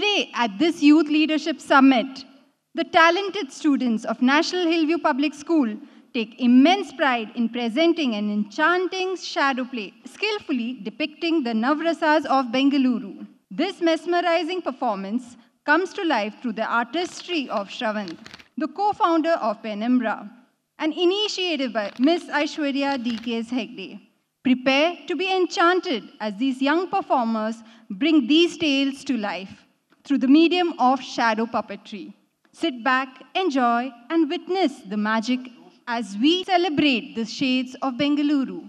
Today, at this Youth Leadership Summit, the talented students of National Hillview Public School take immense pride in presenting an enchanting shadow play, skillfully depicting the Navrasas of Bengaluru. This mesmerizing performance comes to life through the artistry of Shravant, the co-founder of Penumbra, an initiative by Miss Aishwarya D.K.S. Hegde. Prepare to be enchanted as these young performers bring these tales to life through the medium of shadow puppetry. Sit back, enjoy, and witness the magic as we celebrate the shades of Bengaluru.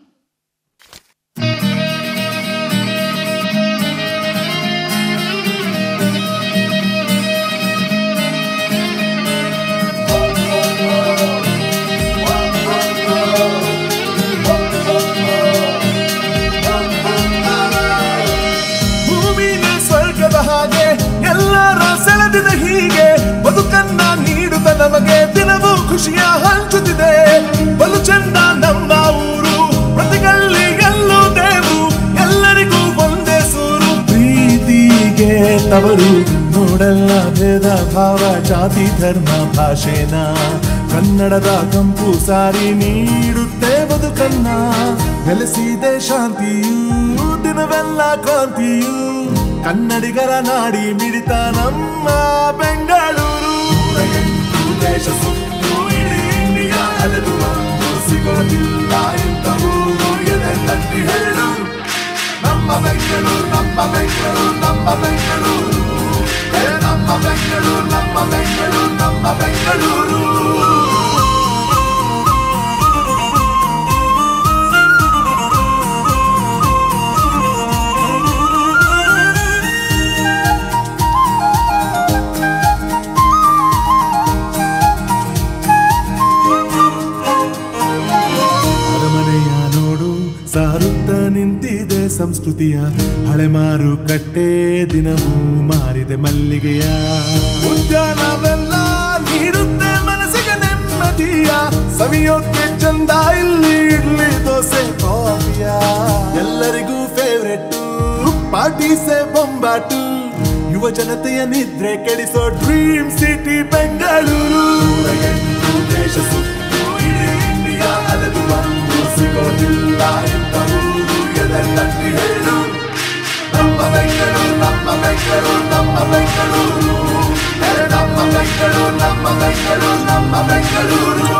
ಹೀಗೆ ಬದುಕನ್ನ ನೀಡುತ್ತ ನಮಗೆ ದಿನವೂ ಖುಷಿಯ ಹಂಚುತ್ತಿದೆ ಬಲು ಚಂದ ನಮ್ಮ ಊರು ಪ್ರತಿಗಲ್ಲಿ ಎಲ್ಲೂ ದೇವರು ಎಲ್ಲರಿಗೂ ಒಂದೇ ಸೂರು ಪ್ರೀತಿಗೆ ತವರು ನೋಡಲ್ಲ ಭೇದ ಭಾವ ಜಾತಿ ಧರ್ಮ ಭಾಷೆನ ಕನ್ನಡದ ಕಂಪು ಸಾರಿ ನೀಡುತ್ತೆ ಬದುಕನ್ನ ನೆಲೆಸಿದೆ ಶಾಂತಿಯೂ ದಿನವೆಲ್ಲ ಕಾಂತಿಯೂ ಕನ್ನಡಿಗರ ನಾಡಿ ಮಿಡಿತ ನಮ್ಮ ಬೆಂಗಳೂರು ದೇಶ ಸುತ್ತು ಇಡೀ ಇಂಡಿಯಾ ಅಲೆದು ಬಂದು ಸಿಗೋದಿಲ್ಲ ಇಂಥ ಊರು ಎದೆತಟ್ಟಿ ಹೇಳು ನಮ್ಮ ಬೆಂಗಳೂರು ನಮ್ಮ ಬೆಂಗಳೂರು ನಮ್ಮ ಬೆಂಗಳೂರು ನಮ್ಮ ಬೆಂಗಳೂರು ನಮ್ಮ ಬೆಂಗಳೂರು ನಮ್ಮ ಬೆಂಗಳೂರು ಸಾರುತ್ತ ನಿಂತಿದೆ ಸಂಸ್ಕೃತಿಯ ಹಳೆ ಮಾರುಕಟ್ಟೆ ದಿನವೂ ಮಾರಿದೆ ಮಲ್ಲಿಗೆಯ ಉದ್ಯಾನವೆಲ್ಲ ನೀಡುತ್ತೆ ಮನಸ್ಸಿಗೆ ನೆಮ್ಮದಿಯ ಸವಿಯೋಕ್ಕೆ ಚಂದ ಇಲ್ಲಿ ಇಡ್ಲಿ ದೋಸೆ ಕಾಫಿಯ ಎಲ್ಲರಿಗೂ ಫೇವ್ರೆಟ್ ಪಾರ್ಟಿ ಸೆ ಬೊಂಬಾಟು ಯುವ ಜನತೆಯ ನಿದ್ರೆ ಕೆಡಿಸೋ ಡ್ರೀಮ್ ಸಿಟಿ ಬೆಂಗಳೂರು ದೇಶ ಸುತ್ತು ಇಡೀ ಇಂಡಿಯಾ ಅಲೆದು ಬಂದು ಸಿಗೋದಿಲ್ಲ ಇಂಥ ಊರು ಎದೆತಟ್ಟಿ ಹೇಳು ನಮ್ಮ ಬೆಂಗಳೂರು ನಮ್ಮ ಬೆಂಗಳೂರು ನಮ್ಮ ಬೆಂಗಳೂರು ನಮ್ಮ ಬೆಂಗಳೂರು ನಮ್ಮ ಬೆಂಗಳೂರು ನಮ್ಮ ಬೆಂಗಳೂರು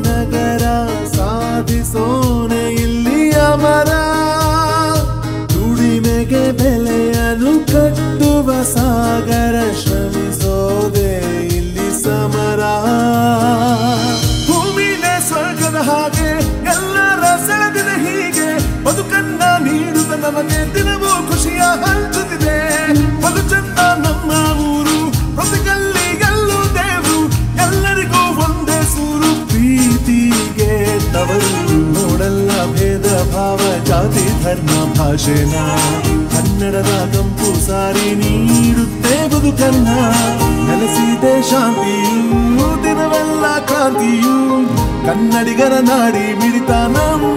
ನಗರ ಸಾಧಿಸೋನೆ ಇಲ್ಲಿ ಅಮರ ದುಡಿಮೆಗೆ ಬೆಲೆಯನ್ನು ಕಟ್ಟುವ ಸಾಗರ ಶ್ರಮಿಸೋದೆ ಇಲ್ಲಿ ಸಮರ ಭೂಮಿನೇ ಸ್ವರ್ಗದ ಹಾಗೆ ಎಲ್ಲರ ಸೆಳೆದಿದೆ ಹೀಗೆ ಬದುಕನ್ನ ನೀಡುವ ನಮಗೆ ದಿನವೂ ಖುಷಿಯ ಹಂಚುತ್ತಿದೆ ಬಲು ಚಂದ ನಮ್ಮ ಊರು ಪ್ರತಿಗಲ್ಲಿ ಎಲ್ಲೂ ದೇವರು ಎಲ್ಲರಿಗೂ ಒಂದೇ ಸೂರು ಪ್ರೀತಿಗೆ ತವರು ನೋಡಲ್ಲ ಭೇದ ಭಾವ ಜಾತಿ ಧರ್ಮ ಭಾಷೆನ ಕನ್ನಡದ ಕಂಪು ಸಾರಿ ನೀಡುತ್ತೆ ಬದುಕನ್ನ ನೆಲೆಸಿದೆ ಶಾಂತಿಯೂ ದಿನವೆಲ್ಲ ಕ್ರಾಂತಿಯೂ ಕನ್ನಡಿಗರ ನಾಡಿ ಮಿಡಿತ ನಮ್ಮ